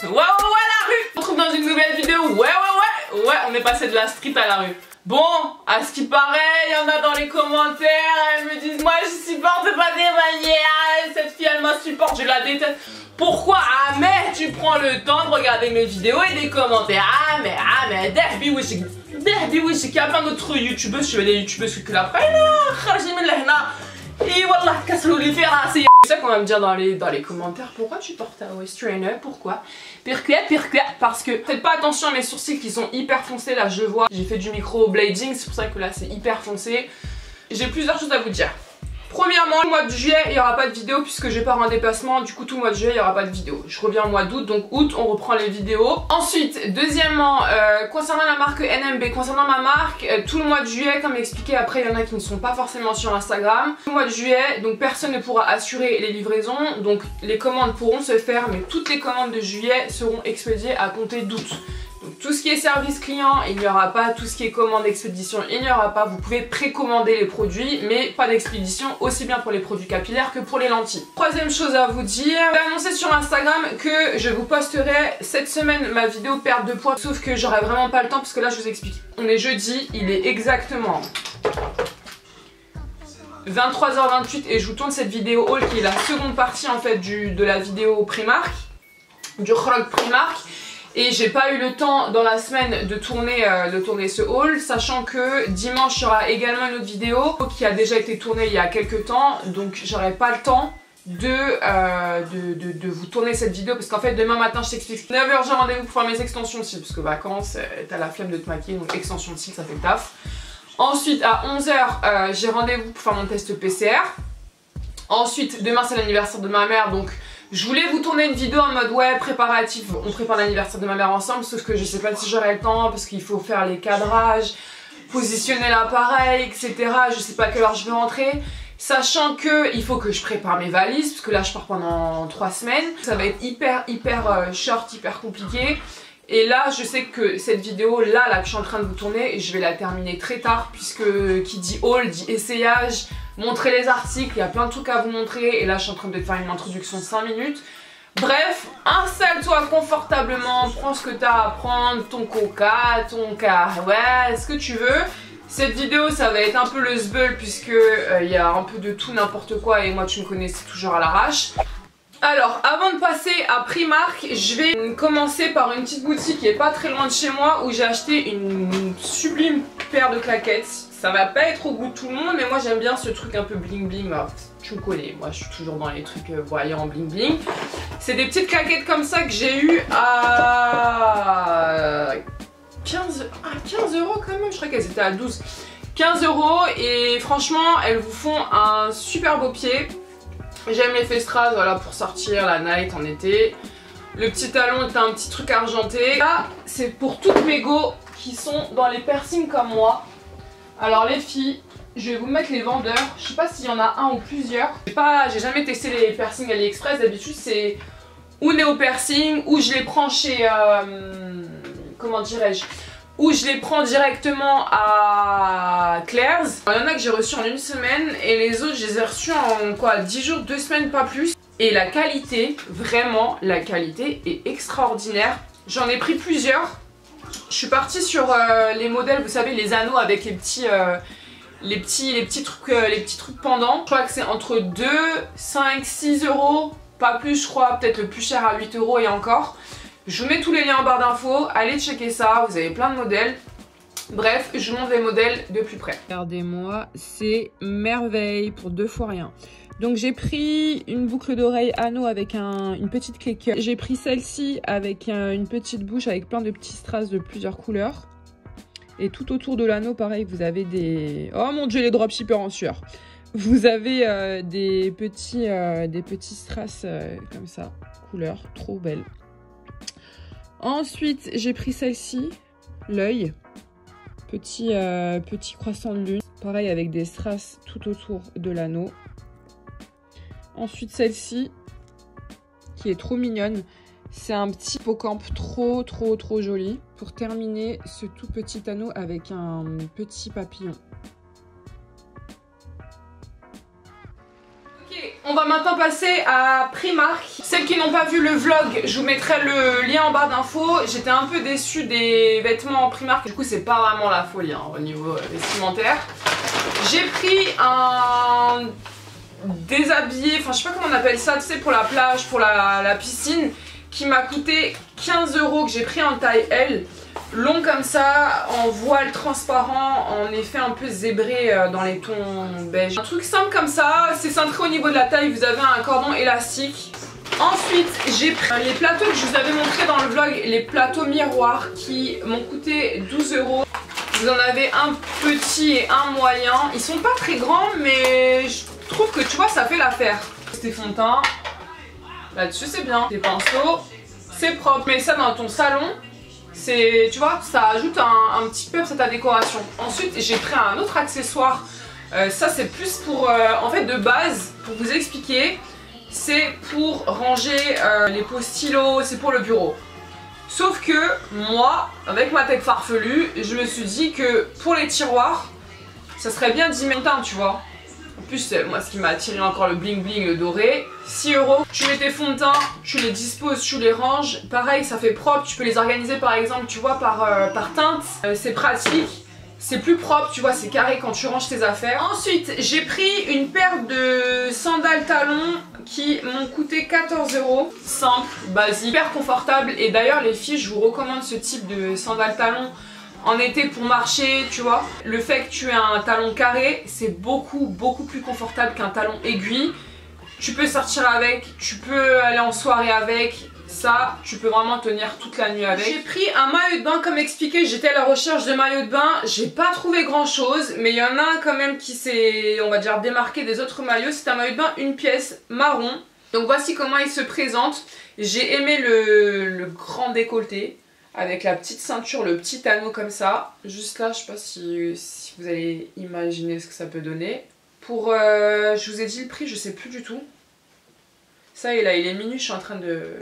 Ouais, la rue. On se retrouve dans une nouvelle vidéo. Ouais, on est passé de la street à la rue. Bon, à ce qui paraît, il y en a dans les commentaires, elles me disent moi je supporte pas des manières, cette fille elle m'insupporte, je la déteste. Pourquoi? Ah mais tu prends le temps de regarder mes vidéos et des commentaires. Ah mais Derby Wishik, il y a plein d'autres youtubeuses, je suis des youtubeuses que la prenne. Et voilà, casse-le les fers, c'est ça qu'on va me dire dans les commentaires. Pourquoi tu portes un waist trainer? Pourquoi? Parce que faites pas attention à mes sourcils qui sont hyper foncés. Là je vois, j'ai fait du micro-blading, c'est pour ça que là c'est hyper foncé. J'ai plusieurs choses à vous dire. Premièrement, le mois de juillet, il n'y aura pas de vidéo puisque je pars en déplacement. Du coup, tout le mois de juillet, il n'y aura pas de vidéo. Je reviens au mois d'août, donc août, on reprend les vidéos. Ensuite, deuxièmement, concernant la marque NMB, concernant ma marque, tout le mois de juillet, comme expliqué, après, il y en a qui ne sont pas forcément sur Instagram. Tout le mois de juillet, donc personne ne pourra assurer les livraisons. Donc les commandes pourront se faire, mais toutes les commandes de juillet seront expédiées à compter d'août. Donc tout ce qui est service client, il n'y aura pas. Tout ce qui est commande expédition, il n'y aura pas. Vous pouvez précommander les produits, mais pas d'expédition, aussi bien pour les produits capillaires que pour les lentilles. Troisième chose à vous dire, j'ai annoncé sur Instagram que je vous posterai cette semaine ma vidéo perte de poids, sauf que j'aurai vraiment pas le temps parce que là je vous explique. On est jeudi, il est exactement 23h28 et je vous tourne cette vidéo haul qui est la seconde partie en fait de la vidéo Primark, du rock Primark. Et j'ai pas eu le temps dans la semaine de tourner ce haul, sachant que dimanche il y aura également une autre vidéo qui a déjà été tournée il y a quelques temps, donc j'aurai pas le temps de vous tourner cette vidéo parce qu'en fait demain matin je t'explique. 9h j'ai rendez-vous pour faire mes extensions de cils parce que vacances, t'as la flemme de te maquiller, donc extension de cils ça fait le taf. Ensuite à 11h j'ai rendez-vous pour faire mon test PCR. Ensuite demain c'est l'anniversaire de ma mère, donc je voulais vous tourner une vidéo en mode ouais préparatif, on prépare l'anniversaire de ma mère ensemble, sauf que je sais pas si j'aurai le temps parce qu'il faut faire les cadrages, positionner l'appareil, etc. Je sais pas à quelle heure je vais rentrer, sachant que il faut que je prépare mes valises parce que là je pars pendant 3 semaines. Ça va être hyper short, hyper compliqué. Et là je sais que cette vidéo là que je suis en train de vous tourner, je vais la terminer très tard puisque qui dit haul dit essayage, montrer les articles, il y a plein de trucs à vous montrer et là je suis en train de faire une introduction de 5 minutes. Bref, installe-toi confortablement, prends ce que tu as à prendre, ton coca, ton ouais, ce que tu veux. Cette vidéo ça va être un peu le sbeul puisque il y a un peu de tout n'importe quoi et moi tu me connais, c'est toujours à l'arrache. Alors avant de passer à Primark, je vais commencer par une petite boutique qui est pas très loin de chez moi où j'ai acheté une sublime paire de claquettes. Ça va pas être au goût de tout le monde mais moi j'aime bien ce truc un peu bling bling. Alors, tu me connais, moi je suis toujours dans les trucs voyants bling bling. C'est des petites claquettes comme ça que j'ai eu à 15 € quand même, je crois qu'elles étaient à 12. 15 € et franchement elles vous font un super beau pied. J'aime les festrades, voilà, pour sortir la night en été. Le petit talon est un petit truc argenté. Là, c'est pour toutes mes go qui sont dans les piercings comme moi. Alors les filles, je vais vous mettre les vendeurs. Je sais pas s'il y en a un ou plusieurs. J'ai jamais testé les piercings AliExpress. D'habitude, c'est ou Néo Piercing ou je les prends chez... comment dirais-je, où je les prends directement à Claire's. Il y en a que j'ai reçu en une semaine et les autres je les ai reçus en quoi, 10 jours, 2 semaines, pas plus. Et la qualité, vraiment la qualité est extraordinaire. J'en ai pris plusieurs. Je suis partie sur les modèles, vous savez, les anneaux avec les petits trucs pendants. Je crois que c'est entre 2, 5, 6 €, pas plus je crois, peut-être le plus cher à 8 € et encore. Je vous mets tous les liens en barre d'infos, allez checker ça, vous avez plein de modèles. Bref, je vous montre les modèles de plus près. Regardez-moi, c'est merveille pour 2 fois rien. Donc j'ai pris une boucle d'oreille anneau avec une petite clé cœur. J'ai pris celle-ci avec une petite bouche avec plein de petits strass de plusieurs couleurs. Et tout autour de l'anneau, pareil, vous avez des... Oh mon dieu, les dropshippers en sueur. Vous avez des petits strass comme ça, couleur, trop belle. Ensuite, j'ai pris celle-ci, l'œil, petit croissant de lune, pareil avec des strass tout autour de l'anneau. Ensuite, celle-ci, qui est trop mignonne, c'est un petit hippocampe trop joli. Pour terminer, ce tout petit anneau avec un petit papillon. Ok, On va maintenant passer à Primark. Celles qui n'ont pas vu le vlog, je vous mettrai le lien en barre d'infos. J'étais un peu déçue des vêtements en Primark. Du coup, c'est pas vraiment la folie hein, au niveau vestimentaire. J'ai pris un déshabillé, enfin je sais pas comment on appelle ça, tu sais, pour la plage, pour la piscine, qui m'a coûté 15 €, que j'ai pris en taille L. Long comme ça, en voile transparent, en effet un peu zébré dans les tons beige. Un truc simple comme ça, c'est cintré au niveau de la taille, vous avez un cordon élastique. Ensuite, j'ai pris les plateaux que je vous avais montré dans le vlog, les plateaux miroirs qui m'ont coûté 12 €. Vous en avez un petit et un moyen. Ils sont pas très grands, mais je trouve que tu vois, ça fait l'affaire. Tes fonds de teint, là-dessus c'est bien. Tes pinceaux, c'est propre. Mets ça dans ton salon. Tu vois, ça ajoute un petit peu à ta décoration. Ensuite, j'ai pris un autre accessoire. Ça, c'est plus pour, en fait, de base, pour vous expliquer, c'est pour ranger les pots stylos, c'est pour le bureau. Sauf que moi, avec ma tête farfelue, je me suis dit que pour les tiroirs, ça serait bien d'y mettre un, tu vois. En plus, moi, ce qui m'a attiré encore le bling bling, le doré. 6 €. Tu mets tes fonds de teint, tu les disposes, tu les ranges. Pareil, ça fait propre. Tu peux les organiser par exemple, tu vois, par teinte. C'est pratique. C'est plus propre, tu vois, c'est carré quand tu ranges tes affaires. Ensuite, j'ai pris une paire de sandales talons qui m'ont coûté 14 €. Simple, basique, hyper confortable. Et d'ailleurs, les filles, je vous recommande ce type de sandales talons en été pour marcher, tu vois. Le fait que tu aies un talon carré, c'est beaucoup plus confortable qu'un talon aiguille. Tu peux sortir avec, tu peux aller en soirée avec. Ça, tu peux vraiment tenir toute la nuit avec. J'ai pris un maillot de bain comme expliqué, j'étais à la recherche de maillot de bain. J'ai pas trouvé grand chose, mais il y en a un quand même qui s'est, on va dire, démarqué des autres maillots. C'est un maillot de bain une pièce marron. Donc voici comment il se présente. J'ai aimé le grand décolleté avec la petite ceinture, le petit anneau comme ça. Juste là, je sais pas si vous allez imaginer ce que ça peut donner. Pour, je vous ai dit le prix, je sais plus du tout. Ça et là, il est minuit, je suis en train de...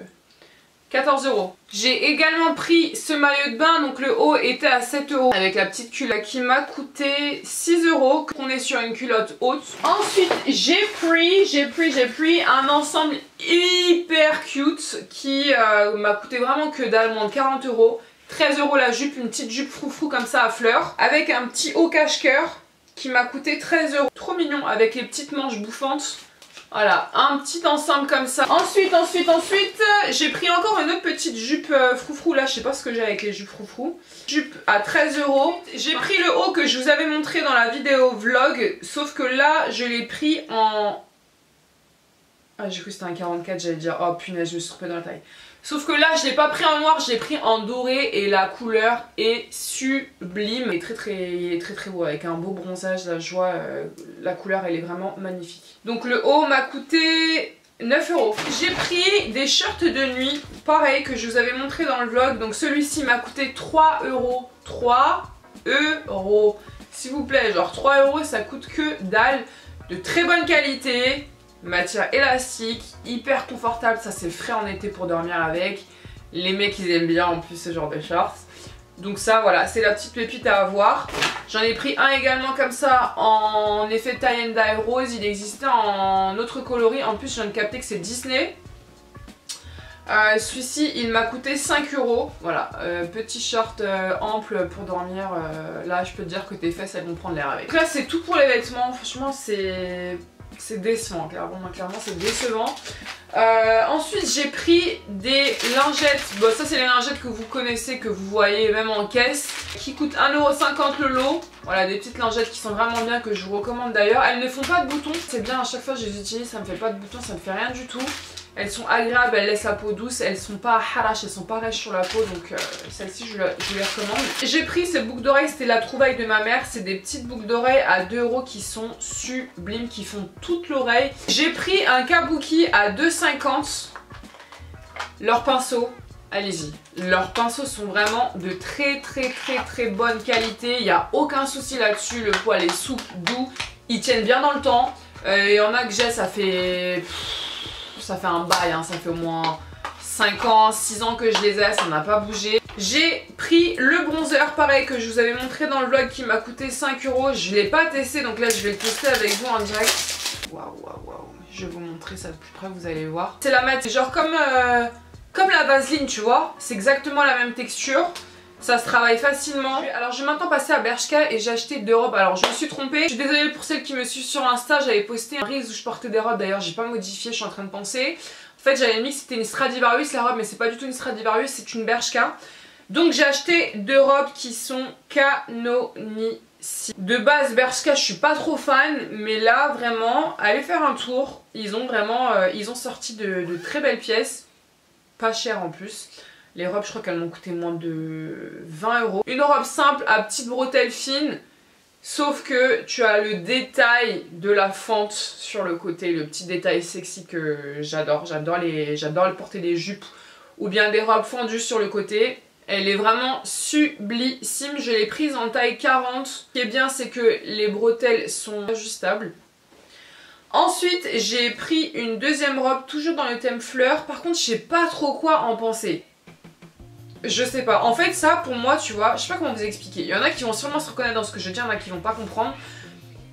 14 €. J'ai également pris ce maillot de bain, donc le haut était à 7 € avec la petite culotte qui m'a coûté 6 €. On est sur une culotte haute. Ensuite, j'ai pris un ensemble hyper cute qui m'a coûté vraiment que dalle, moins de 40 €. 13 € la jupe, une petite jupe froufrou comme ça à fleurs, avec un petit haut cache-cœur qui m'a coûté 13 €. Trop mignon, avec les petites manches bouffantes. Voilà, un petit ensemble comme ça. Ensuite, j'ai pris encore une autre petite jupe froufrou. Là, je sais pas ce que j'ai avec les jupes froufrou. Jupe à 13 €. J'ai pris le haut que je vous avais montré dans la vidéo vlog. Sauf que là, je l'ai pris en... Ah, j'ai cru que c'était un 44, j'allais dire. Oh punaise, je me suis trompée dans la taille. Sauf que là, je l'ai pas pris en noir, je l'ai pris en doré et la couleur est sublime. Il est très beau avec un beau bronzage, là je vois la couleur elle est vraiment magnifique. Donc le haut m'a coûté 9 €. J'ai pris des shirts de nuit, pareil que je vous avais montré dans le vlog. Donc celui-ci m'a coûté 3 €. 3 €. S'il vous plaît, genre 3 € ça coûte que dalle. De très bonne qualité. Matière élastique, hyper confortable, ça c'est frais en été pour dormir avec. Les mecs ils aiment bien en plus ce genre de shorts. Donc ça voilà, c'est la petite pépite à avoir. J'en ai pris un également comme ça en effet tie and dye rose, il existait en autre coloris. En plus je viens de capter que c'est Disney. Celui-ci il m'a coûté 5 €. Voilà, petit short ample pour dormir. Là je peux te dire que tes fesses elles vont prendre l'air avec. Donc là c'est tout pour les vêtements, franchement c'est décevant, clairement c'est décevant. Ensuite j'ai pris des lingettes, bon ça c'est les lingettes que vous connaissez, que vous voyez même en caisse, qui coûtent 1,50 € le lot. Voilà, des petites lingettes qui sont vraiment bien, que je vous recommande d'ailleurs. Elles ne font pas de boutons, c'est bien, à chaque fois que je les utilise ça me fait pas de boutons, ça me fait rien du tout. Elles sont agréables, elles laissent la peau douce, elles sont pas harash, elles sont pas rêches sur la peau, donc celle-ci je les recommande. J'ai pris ces boucles d'oreilles, c'était la trouvaille de ma mère, c'est des petites boucles d'oreilles à 2 € qui sont sublimes, qui font toute l'oreille. J'ai pris un kabuki à 2,50 €. Leurs pinceaux, allez-y, leurs pinceaux sont vraiment de très bonne qualité, il n'y a aucun souci là-dessus, le poil est souple, doux, ils tiennent bien dans le temps. Il y en a que j'ai, ça fait un bail, hein, ça fait au moins 5 ans, 6 ans que je les ai, ça n'a pas bougé. J'ai pris le bronzer, pareil que je vous avais montré dans le vlog, qui m'a coûté 5 €. Je ne l'ai pas testé, donc là je vais le tester avec vous en direct. Waouh. Je vais vous montrer ça de plus près, vous allez voir. C'est la mat, c'est genre comme la vaseline, tu vois. C'est exactement la même texture. Ça se travaille facilement. Alors je vais maintenant passer à Bershka et j'ai acheté 2 robes. Alors je me suis trompée. Je suis désolée pour celles qui me suivent sur Insta. J'avais posté un Reels où je portais des robes. D'ailleurs j'ai pas modifié, je suis en train de penser. En fait j'avais mis que c'était une Stradivarius la robe, mais c'est pas du tout une Stradivarius, c'est une Bershka. Donc j'ai acheté 2 robes qui sont canoniques. De base Bershka je suis pas trop fan, mais là vraiment allez faire un tour. Ils ont vraiment ils ont sorti de très belles pièces, pas chères en plus. Les robes je crois qu'elles m'ont coûté moins de 20 €. Une robe simple à petites bretelles fines, sauf que tu as le détail de la fente sur le côté, le petit détail sexy que j'adore. J'adore porter des jupes ou bien des robes fendues sur le côté. Elle est vraiment sublissime. Je l'ai prise en taille 40. Ce qui est bien, c'est que les bretelles sont ajustables. Ensuite, j'ai pris une deuxième robe, toujours dans le thème fleurs. Par contre, je sais pas trop quoi en penser. Je sais pas. En fait, ça, pour moi, tu vois, je sais pas comment vous expliquer. Il y en a qui vont sûrement se reconnaître dans ce que je dis, il y en a qui vont pas comprendre.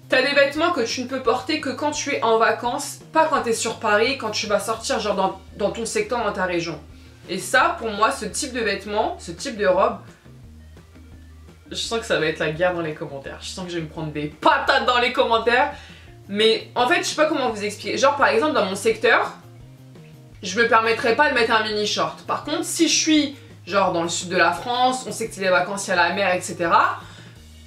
T'as des vêtements que tu ne peux porter que quand tu es en vacances, pas quand t'es sur Paris, quand tu vas sortir genre dans ton secteur, dans ta région. Et ça, pour moi, ce type de vêtements, ce type de robe, je sens que ça va être la guerre dans les commentaires. Je sens que je vais me prendre des patates dans les commentaires. Mais en fait, je sais pas comment vous expliquer. Genre, par exemple, dans mon secteur, je me permettrais pas de mettre un mini short. Par contre, si je suis genre dans le sud de la France, on sait que c'est les vacances, il y a la mer, etc.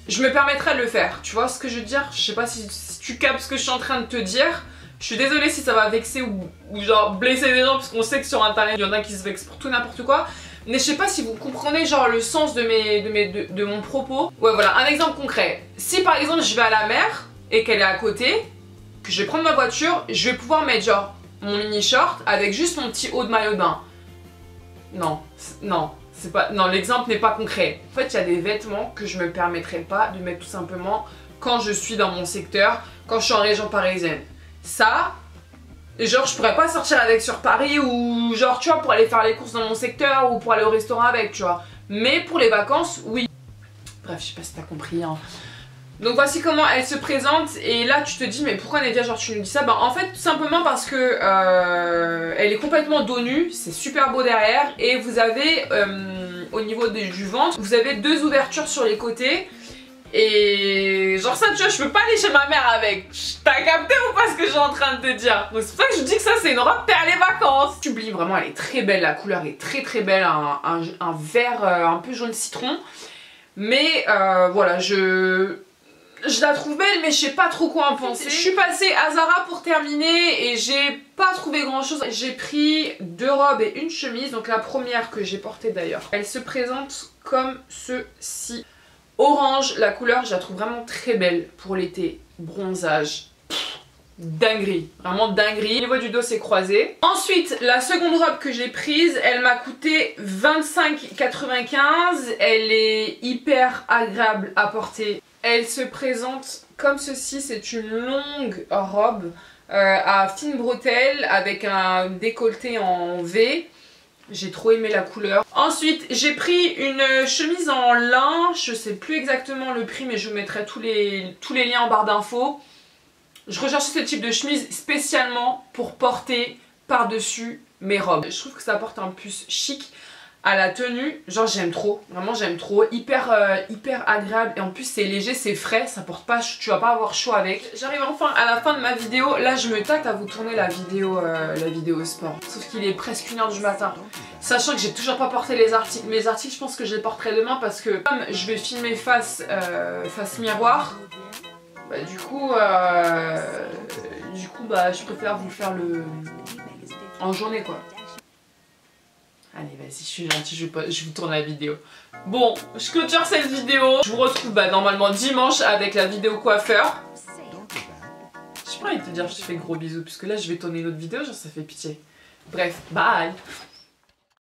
Je me permettrais de le faire. Tu vois ce que je veux dire? Je sais pas si tu captes ce que je suis en train de te dire. Je suis désolée si ça va vexer ou genre blesser des gens, parce qu'on sait que sur internet il y en a qui se vexent pour tout n'importe quoi. Mais je sais pas si vous comprenez genre le sens de mon propos. Ouais voilà, un exemple concret. Si par exemple je vais à la mer et qu'elle est à côté, que je vais prendre ma voiture, je vais pouvoir mettre genre mon mini short avec juste mon petit haut de maillot de bain. Non, non, c'est pas, non, l'exemple n'est pas concret. En fait il y a des vêtements que je me permettrais pas de mettre tout simplement quand je suis dans mon secteur, quand je suis en région parisienne. Ça, genre je pourrais pas sortir avec sur Paris ou genre tu vois pour aller faire les courses dans mon secteur ou pour aller au restaurant avec, tu vois. Mais pour les vacances, oui. Bref, je sais pas si t'as compris hein. Donc voici comment elle se présente et là tu te dis mais pourquoi Nadia genre tu nous dis ça? Bah en fait tout simplement parce que elle est complètement dos nu, c'est super beau derrière et vous avez au niveau du ventre, vous avez 2 ouvertures sur les côtés. Et genre ça tu vois je peux pas aller chez ma mère avec. T'as capté ou pas ce que je suis en train de te dire? Donc c'est pour ça que je dis que ça c'est une robe pour les vacances. J'oublie vraiment, elle est très belle, la couleur est très belle, un vert un peu jaune citron. Mais voilà je la trouve belle mais je sais pas trop quoi en penser. Je suis passée à Zara pour terminer et j'ai pas trouvé grand chose. J'ai pris 2 robes et une chemise. Donc la première que j'ai portée d'ailleurs, elle se présente comme ceci. Orange, la couleur je la trouve vraiment très belle pour l'été, bronzage, dinguerie, vraiment dinguerie. Au niveau du dos c'est croisé. Ensuite la seconde robe que j'ai prise, elle m'a coûté 25,95 €, elle est hyper agréable à porter. Elle se présente comme ceci, c'est une longue robe à fines bretelles avec un décolleté en V. J'ai trop aimé la couleur. Ensuite, j'ai pris une chemise en lin. Je sais plus exactement le prix, mais je vous mettrai tous les liens en barre d'infos. Je recherchais ce type de chemise spécialement pour porter par-dessus mes robes. Je trouve que ça apporte un plus chic à la tenue. Genre j'aime trop, vraiment j'aime trop. Hyper agréable et en plus c'est léger, c'est frais, ça porte pas, tu vas pas avoir chaud avec. J'arrive enfin à la fin de ma vidéo. Là je me tâte à vous tourner la vidéo sport. Sauf qu'il est presque 1 h du matin. Sachant que j'ai toujours pas porté les articles. Mes articles je pense que je les porterai demain parce que comme je vais filmer face miroir, bah du coup bah je préfère vous faire en journée quoi. Allez vas-y, je suis gentille, je vous tourne la vidéo. Bon, je clôture cette vidéo. Je vous retrouve normalement dimanche avec la vidéo coiffeur. J'ai pas envie de te dire je te fais gros bisous puisque là je vais tourner une autre vidéo, genre ça fait pitié. Bref, bye.